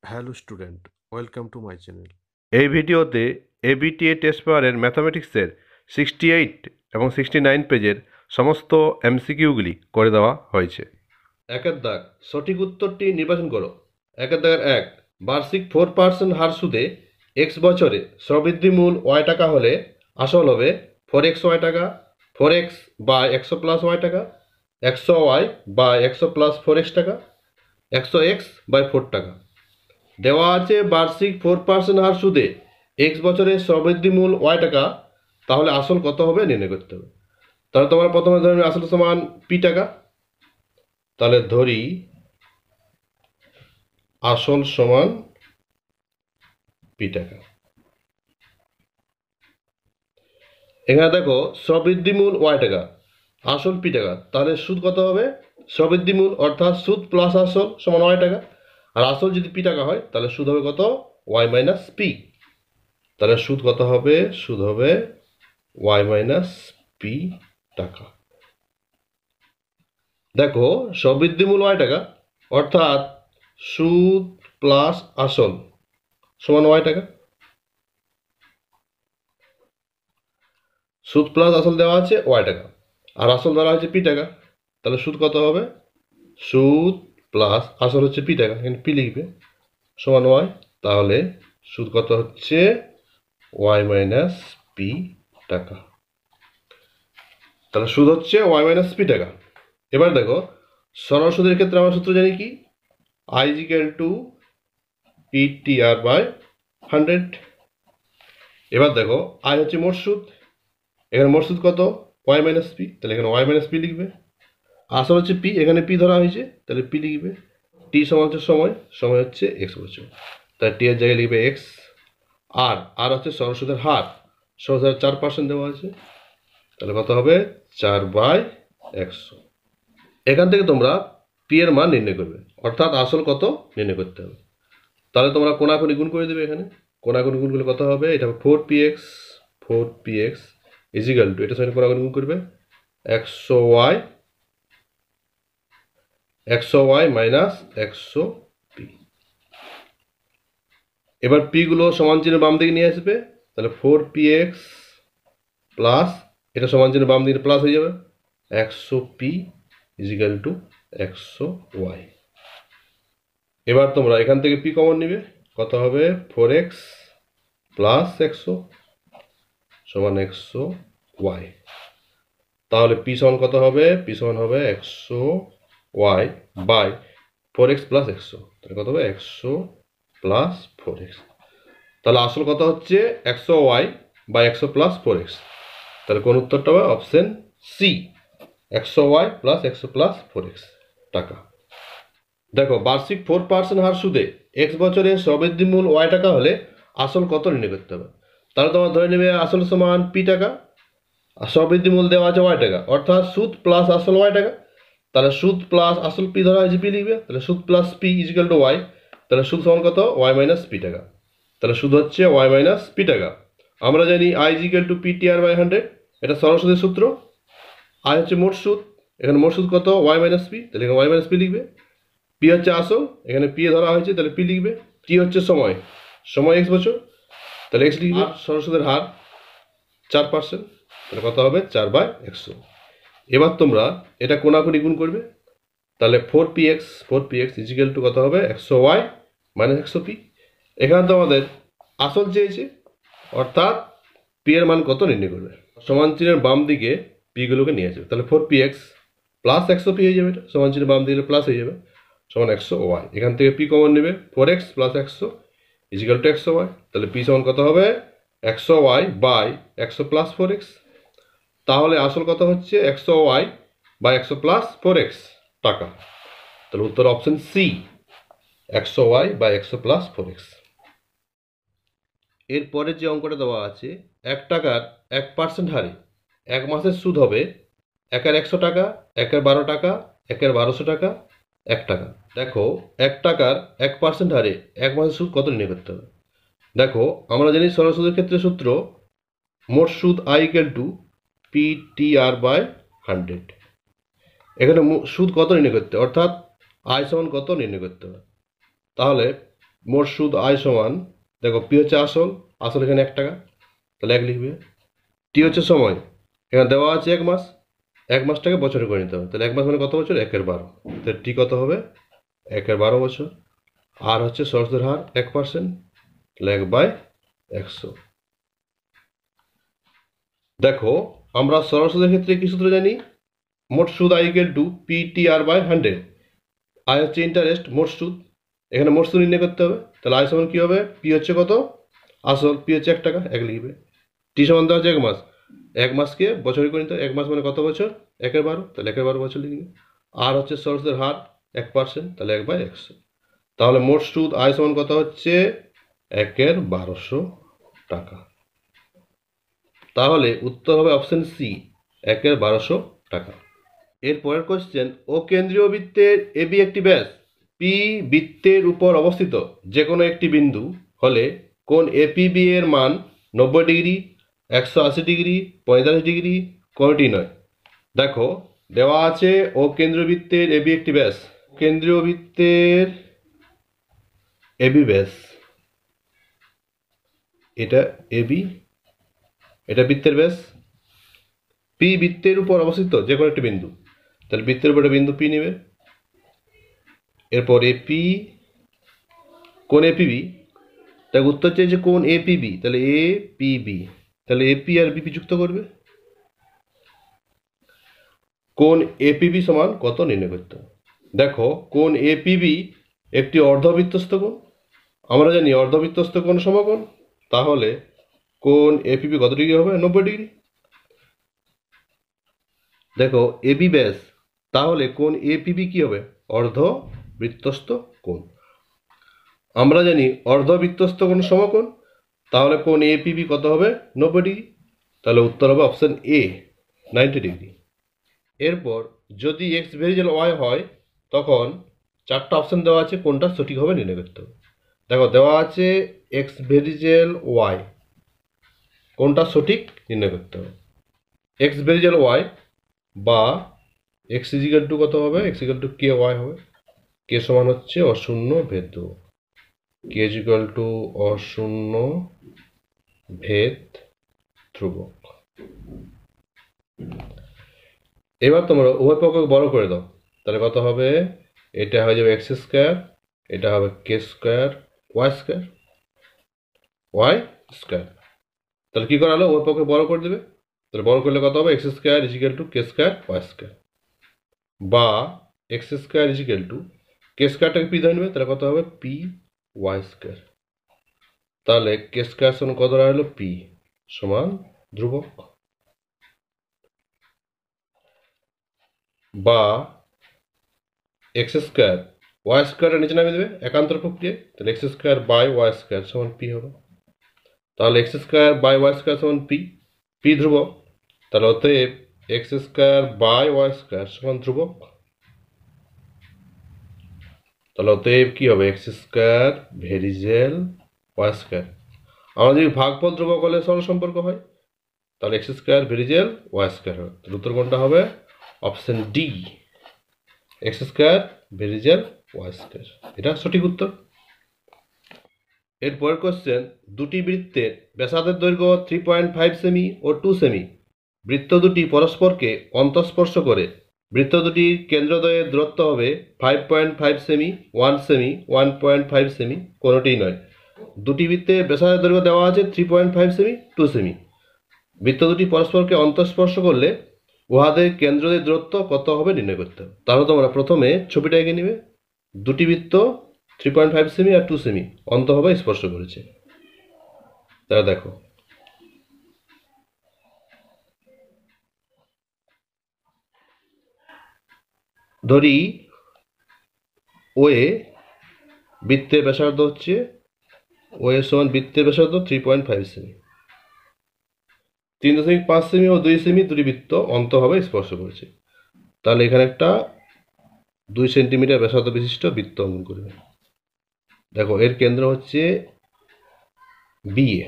Hello student, welcome to my channel. এই ভিডিওতে ABTA test পেপারের ম্যাথামেটিক্সের 68 এবং 69 পেজের সমস্ত এমসিকিউগুলি করে দেওয়া হয়েছে। একের দাগ, সঠিক উত্তরটি নির্বাচন করো। একের দাগের এক, বার্ষিক 4% হার সুদে এক্স বছরে স্ববৃদ্ধি মূল ওয়াই টাকা হলে আসল হবে 4x ওয়াই টাকা, 4x বাই 100 প্লাস ওয়াই টাকা, 100 ওয়াই বাই 100 প্লাস 4x টাকা, 100x বাই 4 টাকা। দেওয়া আছে বার্ষিক 4% হার সুদে এক্স বছরের স্ববৃদ্ধি মূল ওয়াই টাকা, তাহলে আসল কত হবে নির্ণয় করতে হবে। তাহলে তোমরা প্রথমে ধরে আসল সমান পি টাকা, তাহলে ধরি আসল সমান পি টাকা। এখানে দেখো স্ববৃদ্ধি মূল ওয়াই টাকা, আসল পি টাকা, তাহলে সুদ কত হবে? স্ববৃদ্ধি মূল অর্থাৎ সুদ প্লাস আসল সমান ওয়াই টাকা, আর আসল যদি পি টাকা হয় তাহলে সুদ হবে কত? Y minus P. তাহলে সুদ কত হবে? সুদ হবে ওয়াই মাইনাস পি টাকা। দেখো স্ববৃদ্ধি মূল ওয়াই টাকা অর্থাৎ সুদ প্লাস আসল সমান ওয়াই টাকা। সুদ প্লাস আসল দেওয়া আছে ওয়াই টাকা, আর আসল ধরা হচ্ছে পি টাকা। তাহলে সুদ কত হবে? সুদ প্লাস আসল হচ্ছে পি টাকা, এখানে পি লিখবে, সমান ওয়াই। তাহলে সুদ কত হচ্ছে? ওয়াই মাইনাস পি টাকা। তাহলে সুদ হচ্ছে ওয়াই মাইনাস পি টাকা। এবার দেখো সরল সুদের ক্ষেত্রে আমরা সূত্র জানি কি? I is equal to PTR by 100। এবার দেখো I হচ্ছে মোট সুদ, এখানে মোট সুদ কত? ওয়াই মাইনাস পি, তাহলে এখানে ওয়াই মাইনাস পি লিখবে। আসল হচ্ছে পি, এখানে পি ধরা হয়েছে, তাহলে পি লিখবে। টি সমান হচ্ছে সময়, সময় হচ্ছে এক্স বছর, তাহলে টি এর জায়গায় লিখবে এক্স। আর হচ্ছে সরল সুদের হার, সরল সুদের 4% দেওয়া আছে, তাহলে কত হবে? 4/100। এখান থেকে তোমরা পি এর মান নির্ণয় করবে, অর্থাৎ আসল কত নির্ণয় করতে হবে। তাহলে তোমরা কোনাকুনি গুণ করে দেবে। এখানে কোনাকুনি গুণ করলে কত হবে? এটা 4px ইজিক্যাল টু, এটা সঙ্গে কোনাকুনি গুণ করবে 100y মাইনাস 100p। এবার পি গুলো সমান চিহ্ন বাম দিকে নিয়ে আসবে, তাহলে 4px প্লাস এটা সমান চিহ্ন বাম দিকে প্লাস হয়ে যাবে 100p ইজিক্যাল টু 100y। এবার তোমরা এখান থেকে পি কমন নিবে, কত হবে? 4x প্লাস 100 সমান 100y। তাহলে পি সমান কত হবে? পি সমান হবে 100y বাই 4x প্লাস 100, তাহলে কত হবে? 100 প্লাস 4x। তাহলে আসল কত হচ্ছে? 100y by 100 plus 4x। তাহলে কোন উত্তরটা হবে? Option C, 100y plus 100 plus 4x টাকা। দেখো বার্ষিক 4% হার সুদে এক্স বছরে স্ববৃদ্ধি মূল ওয়াই টাকা হলে আসল কত নির্ণয় করতে হবে। তাহলে তোমার ধরে নেবে আসল সমান পি টাকা, আর স্ববৃদ্ধি মূল দেওয়া আছে ওয়াই টাকা, অর্থাৎ সুদ প্লাস আসল ওয়াই টাকা। তাহলে সুদ প্লাস আসল পি ধরা হয়েছে, পি লিখবে, তাহলে সুদ plus P equal to Y. তাহলে সুদ সমান কত? ওয়াই মাইনাস পি টাকা। তাহলে সুদ হচ্ছে ওয়াই মাইনাস পি টাকা। আমরা জানি I equal to P T R by 100, এটা সরল সুদের সূত্র। আই হচ্ছে মোট সুদ, এখানে মোট সুদ কত? ওয়াই মাইনাস পি, তাহলে এখানে ওয়াই মাইনাস পি লিখবে। পি হচ্ছে আসল, এখানে পি ধরা হয়েছে, তাহলে পি লিখবে। টি হচ্ছে সময়, সময় এক্স বছর, তাহলে এক্স লিখবে। সরল সুদের হার 4%, তাহলে কত হবে? 4/100। এবার তোমরা এটা কোনাকুনি গুণ করবে, তাহলে 4px ইজিক্যাল টু কত হবে? 100y minus 100p। এখানে তো আমাদের আসল চেয়েছে, অর্থাৎ পি এর মান কত নির্ণয় করবে। সমান চিহ্নের বাম দিকে পি গুলোকে নিয়ে আসবে, তাহলে 4px প্লাস 100p হয়ে যাবে, এটা সমান চিহ্নের বাম দিকে প্লাস হয়ে যাবে, সমান 100y। এখান থেকে পি কমন নেবে, 4x plus 100 is equal two 100y। তাহলে পি সমান কত হবে? 100y by 100 plus 4x। তাহলে আসল কত হচ্ছে? 100y বাই 100 প্লাস 4x টাকা। তাহলে উত্তর option C, 100y by 100 plus 4x। এরপরে যে অঙ্কটা দেওয়া আছে, 1 টাকার 1% হারে এক মাসের সুদ হবে 1-এর 100 টাকা, 1-এর 12 টাকা, 1-এর 1200 টাকা, 1 টাকা। দেখো 1 টাকার 1% হারে এক মাসের সুদ কত নির্ণয় করতে হবে। দেখো আমরা জানি সরল সুদের ক্ষেত্রে সূত্র মোট সুদ I equal to P T R by 100। এখানে সুদ কত নির্ণয় করতে, অর্থাৎ আয় সমান কত নির্ণয় করতে হবে। তাহলে মোট সুদ আয় সমান, দেখো পি হচ্ছে আসল, আসল এখানে 1 টাকা, তাহলে 1 লিখবে। টি হচ্ছে সময়, এখানে দেওয়া আছে 1 মাস, 1 মাসটাকে বছরে করে নিতে হবে, তাহলে 1 মাস মানে কত বছর, 1/12, তাহলে টি কত হবে, 1/12 বছর। আর হচ্ছে সরল হার 1%, তাহলে 1/100। দেখো আমরা সরল সুদের ক্ষেত্রে কি সূত্র জানি, মোট সুদ আই ইকুয়াল টু PTR/100। আয় হচ্ছে ইন্টারেস্ট, মোট সুদ, এখানে মোট সুদ নির্ণয় করতে হবে, তাহলে আয় সমান কি হবে, পি হচ্ছে কত, আসল, পি হচ্ছে 1 টাকা, 1 লিখবে। টি সমান দেওয়া হচ্ছে 1 মাস, 1 মাসকে বছরে করে নিতে হবে, 1 মাস মানে কত বছর, 1/12, তাহলে 1/12 বছর লিখবে। আর হচ্ছে সরল সুদের হার 1%, তাহলে 1/100। তাহলে মোট সুদ আয় সমান কত হচ্ছে, 1/1200 টাকা। তাহলে উত্তর হবে অপশন সি, 1/1200 টাকা। এর পরের কোশ্চেন, ও কেন্দ্রীয় বৃত্তের এবি একটি ব্যাস, পি বৃত্তের উপর অবস্থিত যে কোনো একটি বিন্দু হলে কোণ এপিবি এর মান 90 ডিগ্রি, 180 ডিগ্রি, 45 ডিগ্রি, কোনটি নয়। দেখো দেওয়া আছে ও কেন্দ্রীয় বৃত্তের এবি একটি ব্যাস, কেন্দ্রীয় বৃত্তের এবি ব্যাস, এটা এবি, এটা বৃত্তের ব্যাস, পি বৃত্তের উপর অবস্থিত যে কোনো একটি বিন্দু, তাহলে বৃত্তের উপর একটা বিন্দু পি নেবে। এরপর এপি, কোণ এপিবি, তাই উত্তর চাইছে কোণ এপিবি, তাহলে এপিবি, তাহলে এপি আর বিপি যুক্ত করবে, কোণ এপিবি সমান কত নির্ণয় করতে হবে। দেখো কোণ এপিবি একটি অর্ধবৃত্তস্থ কোণ, আমরা জানি অর্ধবৃত্তস্থ কোণ সমকোণ, তাহলে কোণ এপিবি কত ডিগ্রি হবে, 90 ডিগ্রি। দেখো এবি ব্যাস, তাহলে কোণ এপিবি কি হবে, অর্ধবৃত্তস্থ কোণ, আমরা জানি অর্ধবৃত্তস্থ কোণ সমকোণ, তাহলে কোণ এপিবি কত হবে, 90 ডিগ্রি, তাহলে উত্তর হবে অপশন এ, 90 ডিগ্রি। এরপর যদি এক্স ভেরিয়েবল ওয়াই হয় তখন 4টা অপশন দেওয়া আছে, কোনটা সঠিক হবে নির্ণয় করতে হবে। দেখো দেওয়া আছে এক্স ভেরিয়েবল ওয়াই, কোনটা সঠিক নির্ণয় করতে হবে। এক্স ভেরিয়েবল ওয়াই বা এক্স ইজিক্যাল টু কত হবে, এক্স ইজিক্যাল টু কে ওয়াই হবে, কে সমান হচ্ছে অশূন্য ভেদ ধ্রুবক, কে ইজিক্যাল টু অশূন্য ভেদ ধ্রুবক। এবার তোমরা উভয় পক্ষকে বড় করে দাও, তাহলে কত হবে, এটা হয়ে যাবে এক্স স্কোয়ার, এটা হবে K square Y square, Y square. তাহলে কি করা হলো, উভয় পক্ষকে বড় করে দেবে, তাহলে বড় করলে কত হবে, এক্স স্কোয়ার ইজিক্যাল টু কে স্কোয়ার ওয়াই স্কোয়ার, বা এক্স স্কোয়ার ইজিক্যাল টু কে স্কোয়ারটাকে পি ধরে নেবে, তাহলে কত হবে পি ওয়াই স্কোয়ার। তাহলে কে স্কোয়ার সমান কত হলো, পি সমান ধ্রুবক, বা এক্স স্কোয়ার ওয়াই স্কোয়ারটা নিচে নামিয়ে দেবে একান্তর প্রক্রিয়া, তাহলে X square by Y square সমান পি হবে। তাহলে X square by Y square সমান পি, পি ধ্রুবক, তাহলে অতএব X square by Y square সমান ধ্রুবক, তাহলে অতএব কি হবে, এক্স স্কোয়ার ভেরিজেল ওয়াই স্কোয়ার। আমরা যদি ভাগফল ধ্রুবক হলে সরল সম্পর্ক হয়, তাহলে এক্স স্কোয়ার ভেরিজেল ওয়াই স্কোয়ার হবে, তাহলে উত্তর কোনটা হবে, অপশন ডি, এক্স স্কোয়ার ভেরিজেল ওয়াই স্কোয়ার, এটা সঠিক উত্তর। এরপর কোশ্চেন, দুটি বৃত্তের ব্যাসার্ধের দৈর্ঘ্য 3.5 সেমি ও 2 সেমি, বৃত্ত দুটি পরস্পরকে অন্তঃস্পর্শ করে, বৃত্ত দুটির কেন্দ্রদ্বয়ের দূরত্ব হবে 5.5 সেমি, 1 সেমি, 1.5 সেমি, কোনোটিই নয়। দুটি বৃত্তের ব্যাসার্ধের দৈর্ঘ্য দেওয়া আছে 3.5 সেমি, 2 সেমি, বৃত্ত দুটি পরস্পরকে অন্তঃস্পর্শ করলে উহাদের কেন্দ্রদ্বয়ের দূরত্ব কত হবে নির্ণয় করতে হবে। তাহলে তোমরা প্রথমে ছবিটা এঁকে নিবে, দুটি বৃত্ত 3.5 সেমি আর 2 সেমি অন্তঃভাবে স্পর্শ করেছে, তাহলে দেখো ধরি ওয়ে বৃত্তের ব্যাসার্ধ হচ্ছে, ওয়ে সমান বৃত্তের ব্যাসার্ধ 3.5 সেমি, 3.5 সেমি ও 2 সেমি দুটি বৃত্ত অন্তঃভাবে স্পর্শ করেছে, তাহলে এখানে একটা 2 সেন্টিমিটার ব্যাসার্ধ বিশিষ্ট বৃত্ত অঙ্কন করবে। দেখো এর কেন্দ্র হচ্ছে বি এ,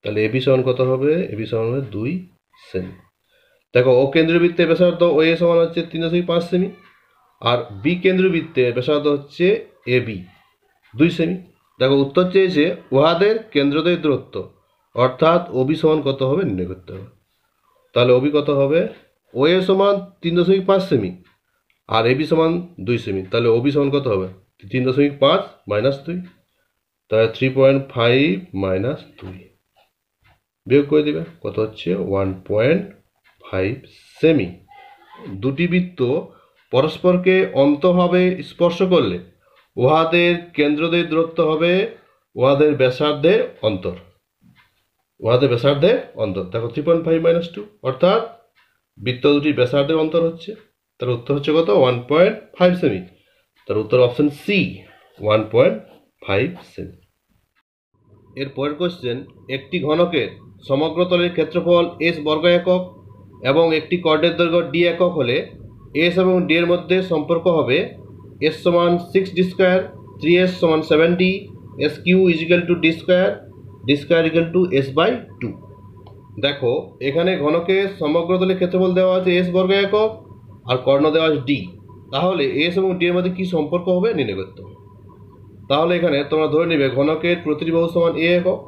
তাহলে এবি সমান কত হবে, এবি সমান হবে 2 সেমি। দেখো ও কেন্দ্রীয় বৃত্তের ব্যাসার্ধ ও এ সমান হচ্ছে 3.5 সেমি, আর বি কেন্দ্রীয় বৃত্তের ব্যাসার্ধ হচ্ছে এবি, 2 সেমি। দেখো উত্তর চেয়েছে উহাদের কেন্দ্রদ্বয় দূরত্ব, অর্থাৎ ওবি সমান কত হবে নির্ণয় করতে হবে। তাহলে ওবি কত হবে, ওএ সমান 3.5 সেমি আর এবি সমান 2 সেমি, তাহলে ওবি সমান কত হবে 3.5 মাইনাস 2, তাহলে 3.5 মাইনাস 2 বিয়োগ করে দিবে, কত হচ্ছে 1.5 সেমি। দুটি বৃত্ত পরস্পরকে অন্তভাবে স্পর্শ করলে উহাদের কেন্দ্রদ্বয় দূরত্ব হবে উহাদের ব্যাসার্ধের অন্তর। উহাদের ব্যাসার্ধের অন্তর দেখো 3.5 মাইনাস 2, অর্থাৎ বৃত্ত দুটি ব্যাসার্ধের অন্তর হচ্ছে। তার উত্তর হচ্ছে কত 1.5 সেমি। তার উত্তর অপশন সি 1.5 সেমি। এর পরের কোশ্চেন, একটি ঘনকের সমগ্র তলের ক্ষেত্রফল এস বর্গ একক এবং একটি কর্ডের দৈর্ঘ্য ডি একক হলে এস এবং ডি এর মধ্যে সম্পর্ক হবে এস সমান 6 ডি স্কোয়ার, 3s সমান 70, S Q equal to D square equal to S by 2। দেখো এখানে ঘনকের সমগ্র তলের ক্ষেত্রফল দেওয়া আছে এস বর্গ একক আর কর্ণ দেওয়া আছে ডি, তাহলে এস এবং ডি এর মধ্যে কি সম্পর্ক হবে নির্ণয় করতে হবে। তাহলে এখানে তোমরা ধরে নিবে ঘনকের প্রতিটি বাহু সমান এ একক।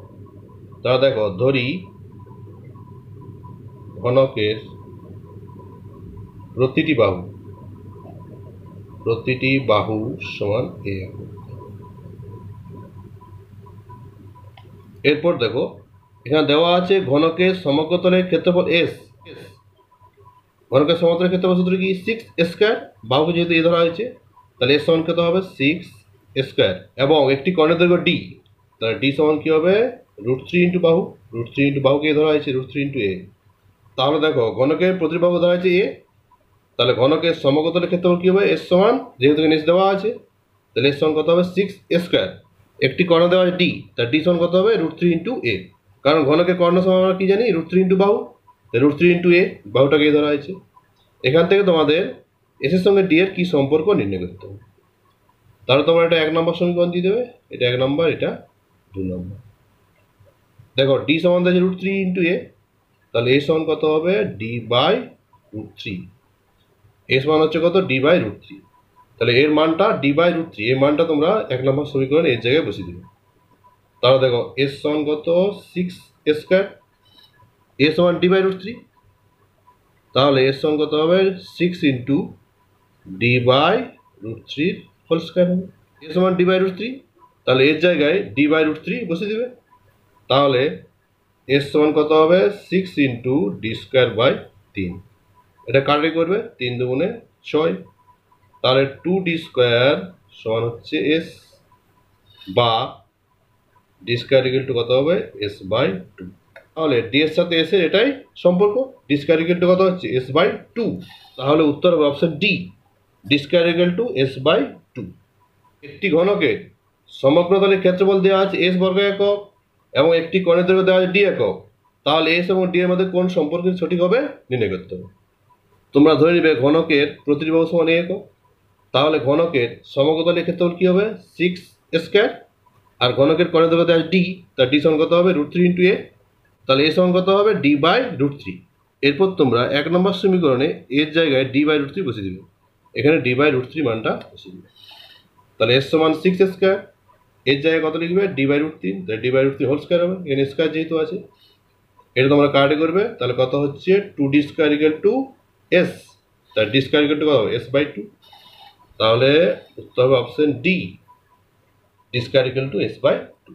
তাহলে দেখো ধরি ঘনকের প্রতিটি বাহু সমান এ একক। এরপর দেখো এখানে দেওয়া আছে ঘনকের সমগ্র তলের ক্ষেত্রফল এস। ঘনকের সমগ্র তলের ক্ষেত্রফল সূত্র কি 6 স্কয়ার, বাহুকে যেহেতু এ ধরা হয়েছে তাহলে এস সমান কত হবে 6 স্কয়ার, এবং একটি কর্ণের দৈর্ঘ্য ডি, তাহলে ডি সমান কি হবে √3 ইন্টু বাহু, √3 ইন্টু বাহুকে এ ধরা হয়েছে √3 ইন্টু এ। তাহলে দেখো ঘনকের প্রতিটি বাহু ধরা হয়েছে এ, তাহলে ঘনকের সমগ্র তলের ক্ষেত্রফল কি হবে এস সমান, যেহেতু এস দেওয়া আছে তাহলে এস সমান কত হবে 6 স্কয়ার, একটি কর্ণ দেওয়া আছে ডি, তার ডি সমান কত হবে √3 ইন্টু এ, কারণ ঘনকের কর্ণ সমান আমরা কি জানি √3 ইন্টু বাহু, √3 ইন্টু এ, বাহুটাকে এ ধরা হয়েছে। এখান থেকে তোমাদের এস এর সঙ্গে ডি এর কি সম্পর্ক নির্ণয় করতে হবে। তাহলে তোমরা এটা 1 নম্বর সমীকরণ দিয়ে দেবে, এটা 1 নম্বর, এটা 2 নম্বর। দেখো ডি সমান আছে √3 ইন্টু এ, তাহলে এ সমান কত হবে ডি বাই √3, এস মান হচ্ছে কত ডি বাই √3, তাহলে এর মানটা ডি বাই √3, এর মানটা তোমরা 1 নম্বর সমীকরণ এর জায়গায় বসিয়ে দেবে। তাহলে দেখো এস সমান কত 6 স্কয়ার, এ সমান ডি বাই √3, তাহলে এর সমান কত হবে 6 into D by √3 whole square হবে। এ সমান ডি বাই √3, তাহলে এর জায়গায় ডি বাই √3 বসিয়ে দেবে, তাহলে এর সমান কত হবে 6 ইন্টু ডি স্কয়ার বাই 3, এটা কাটে করবে 3 দুগুণে 6, তাহলে 2d স্কয়ার সমান হচ্ছে এস, বা ডি স্কয়ার ইকুয়াল টু কত হবে এস বাই 2। তাহলে ডি এর সাথে এস এর এটাই সম্পর্ক, ডি স্কয়ার ইকুয়াল টু কত হচ্ছে এস বাই 2, তাহলে উত্তর হবে option D, D square equal to S by 2। একটি ঘনকের সমগ্র তলের ক্ষেত্রফল দেওয়া আছে এস বর্গ একক এবং একটি কোণের দৈর্ঘ্য দেওয়া আছে ডি একক, তাহলে এস এবং ডি এর মধ্যে কোন সম্পর্ক সঠিক হবে নির্ণয় করতে হবে। তোমরা ধরে নিবে ঘনকের প্রতিটি বাহু সমান এ একক, তাহলে ঘনকের সমগ্র তলের ক্ষেত্রফল কি হবে 6 স্কয়ার, আর ঘনকের কোণের দৈর্ঘ্য দেওয়া আছে ডি, তার ডি সমান কত হবে √3 ইন্টু এ, তাহলে এ সমান কত হবে ডি বাই √3। এরপর তোমরা 1 নম্বর সমীকরণে এর জায়গায় ডি বাই √3 বসিয়ে দিবে, এখানে ডি বাই √3 মানটা বসিয়ে দিবে, তাহলে এস সমান 6 স্কয়ার, এর জায়গায় কত লিখবে ডি বাই √3, তাহলে ডি বাই √3 হোল স্কয়ার হবে, এখানে স্কয়ার যেহেতু আছে এটা তোমরা কাটে করবে, তাহলে কত হচ্ছে 2d square equal to S, তার ডি স্কয়ার ইকুয়াল টু কত হবে এস বাই 2, তাহলে উত্তর হবে option D, D square equal to S by 2।